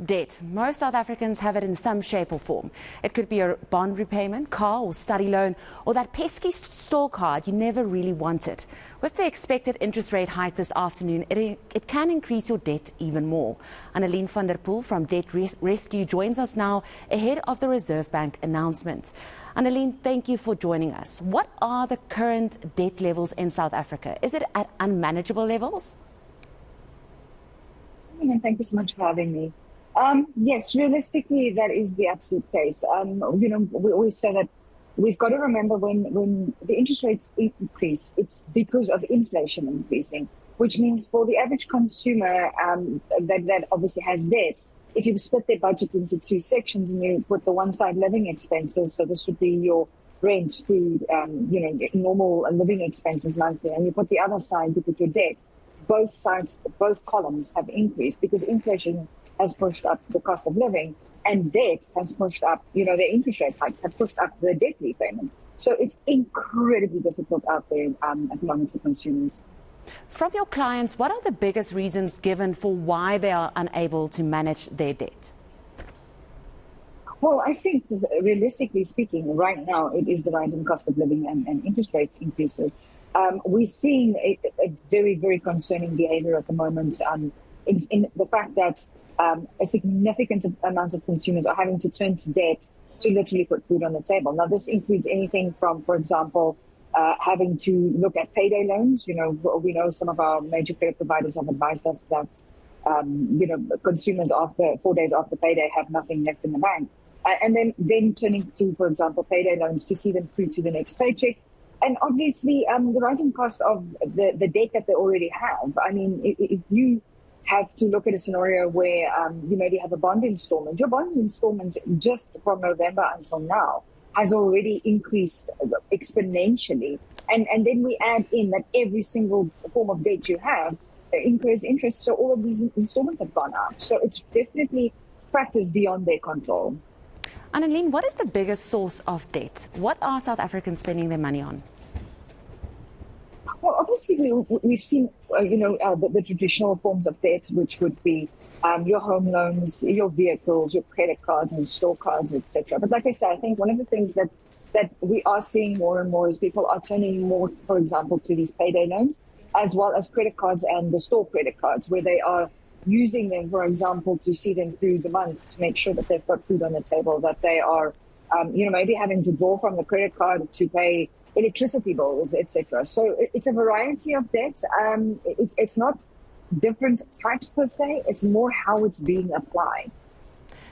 Debt. Most South Africans have it in some shape or form. It could be a bond repayment, car or study loan, or that pesky store card you never really wanted. With the expected interest rate hike this afternoon, it can increase your debt even more. Annaline van der Poel from Debt Rescue joins us now ahead of the Reserve Bank announcement. Annaline, thank you for joining us. What are the current debt levels in South Africa? Is it at unmanageable levels? Thank you so much for having me. Yes, realistically, that is the absolute case. We always say that we've got to remember when the interest rates increase, it's because of inflation increasing, which means for the average consumer that obviously has debt, if you split their budget into two sections and you put the one side living expenses, so this would be your rent, food, normal living expenses monthly, and you put the other side, you put your debt, both sides, both columns have increased because inflation has pushed up the cost of living and debt has pushed up, the interest rate hikes have pushed up the debt repayments. So it's incredibly difficult out there at the moment for consumers. From your clients, what are the biggest reasons given for why they are unable to manage their debt? Well, I think realistically speaking, right now, it is the rising cost of living and interest rates increases. We're seeing a very, very concerning behavior at the moment in the fact that a significant amount of consumers are having to turn to debt to literally put food on the table. Now, this includes anything from, for example, having to look at payday loans. We know some of our major credit providers have advised us that, consumers after 4 days after payday have nothing left in the bank. And then turning to, for example, payday loans to see them through to the next paycheck. And obviously, the rising cost of the debt that they already have. I mean, if you have to look at a scenario where you maybe have a bond installment, your bond installment just from November until now has already increased exponentially. And then we add in that every single form of debt you have incurs interest. So all of these installments have gone up. So it's definitely factors beyond their control. Annaline, what is the biggest source of debt? What are South Africans spending their money on? Well, obviously, we've seen, the traditional forms of debt, which would be your home loans, your vehicles, your credit cards and store cards, etc. But like I said, I think one of the things that we are seeing more and more is people are turning more, for example, to these payday loans, as well as credit cards and the store credit cards, where they are using them, for example, to see them through the month to make sure that they've got food on the table, that they are, maybe having to draw from the credit card to pay electricity bills, etc. So it's a variety of debt. It's not different types per se. It's more how it's being applied.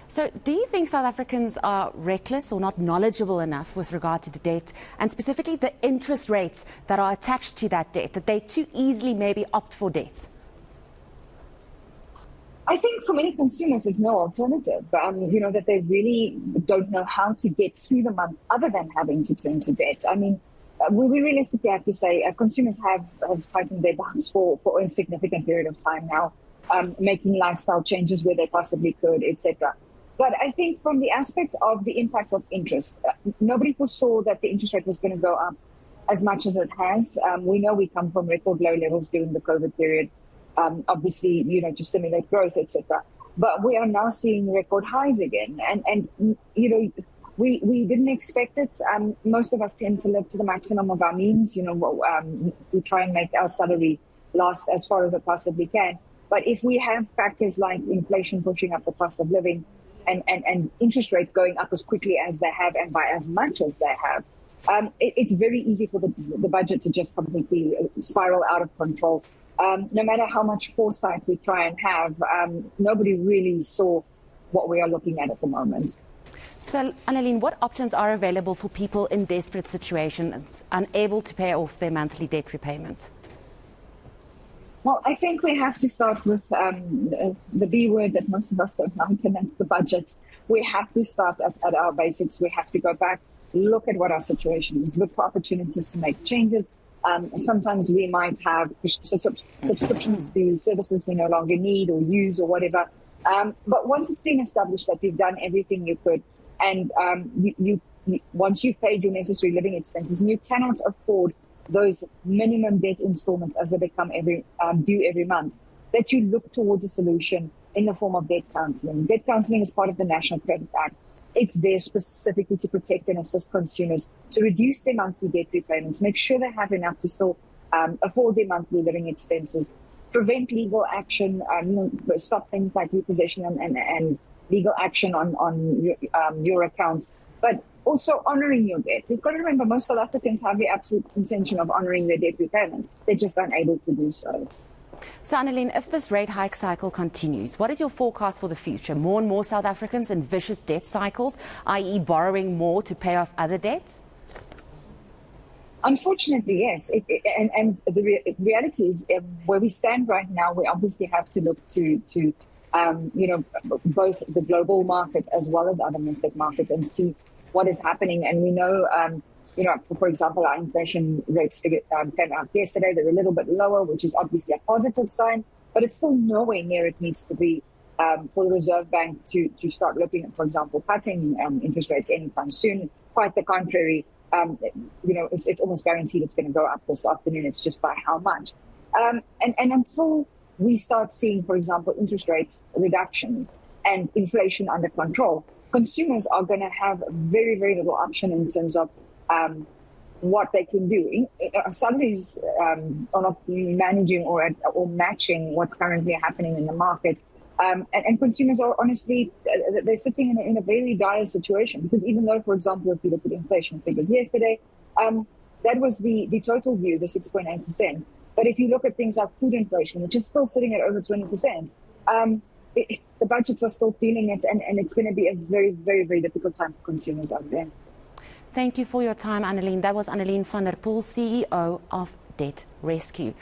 So do you think South Africans are reckless or not knowledgeable enough with regard to the debt, and specifically the interest rates that are attached to that debt, that they too easily maybe opt for debt? I think for many consumers, it's no alternative. That they really don't know how to get through the month other than having to turn to debt. I mean, we realistically have to say consumers have tightened their belts for a significant period of time now, making lifestyle changes where they possibly could, etc. But I think from the aspect of the impact of interest, nobody foresaw that the interest rate was going to go up as much as it has. We know we come from record low levels during the COVID period. Obviously, to stimulate growth, etc. But we are now seeing record highs again. And we didn't expect it. Most of us tend to live to the maximum of our means. We try and make our salary last as far as it possibly can. But if we have factors like inflation pushing up the cost of living and interest rates going up as quickly as they have and by as much as they have, it's very easy for the budget to just completely spiral out of control. No matter how much foresight we try and have, nobody really saw what we are looking at the moment. So, Annaline, what options are available for people in desperate situations, unable to pay off their monthly debt repayment? Well, I think we have to start with the B word that most of us don't like, and that's the budget. We have to start at our basics. We have to go back, look at what our situation is, look for opportunities to make changes. Sometimes we might have subscriptions to services we no longer need or use or whatever. But once it's been established that you've done everything you could, and once you've paid your necessary living expenses, and you cannot afford those minimum debt installments as they become due every month, that you look towards a solution in the form of debt counseling. Debt counseling is part of the National Credit Act. It's there specifically to protect and assist consumers to reduce their monthly debt repayments, make sure they have enough to still afford their monthly living expenses, prevent legal action, stop things like repossession and legal action on your account, but also honoring your debt. We've got to remember most South Africans have the absolute intention of honoring their debt repayments. They're just unable to do so. So, Annaline, if this rate hike cycle continues, what is your forecast for the future? More and more South Africans in vicious debt cycles, i.e. borrowing more to pay off other debts? Unfortunately, yes. And the reality is where we stand right now, we obviously have to look to both the global market as well as our domestic markets and see what is happening. And we know, for example, our inflation rates came out yesterday. They're a little bit lower, which is obviously a positive sign, but it's still nowhere near it needs to be for the Reserve Bank to start looking at, for example, cutting interest rates anytime soon. Quite the contrary. It's almost guaranteed it's going to go up this afternoon. It's just by how much. And until we start seeing, for example, interest rate reductions and inflation under control, consumers are going to have very, very little option in terms of what they can do. Salaries are not managing or matching what's currently happening in the market. And consumers are honestly, they're sitting in a very dire situation, because even though, for example, if you look at inflation figures yesterday, that was the total view, the 6.8%. But if you look at things like food inflation, which is still sitting at over 20%, the budgets are still feeling it, and it's going to be a very, very, very difficult time for consumers out there. Thank you for your time, Annaline. That was Annaline van der Poel, CEO of Debt Rescue.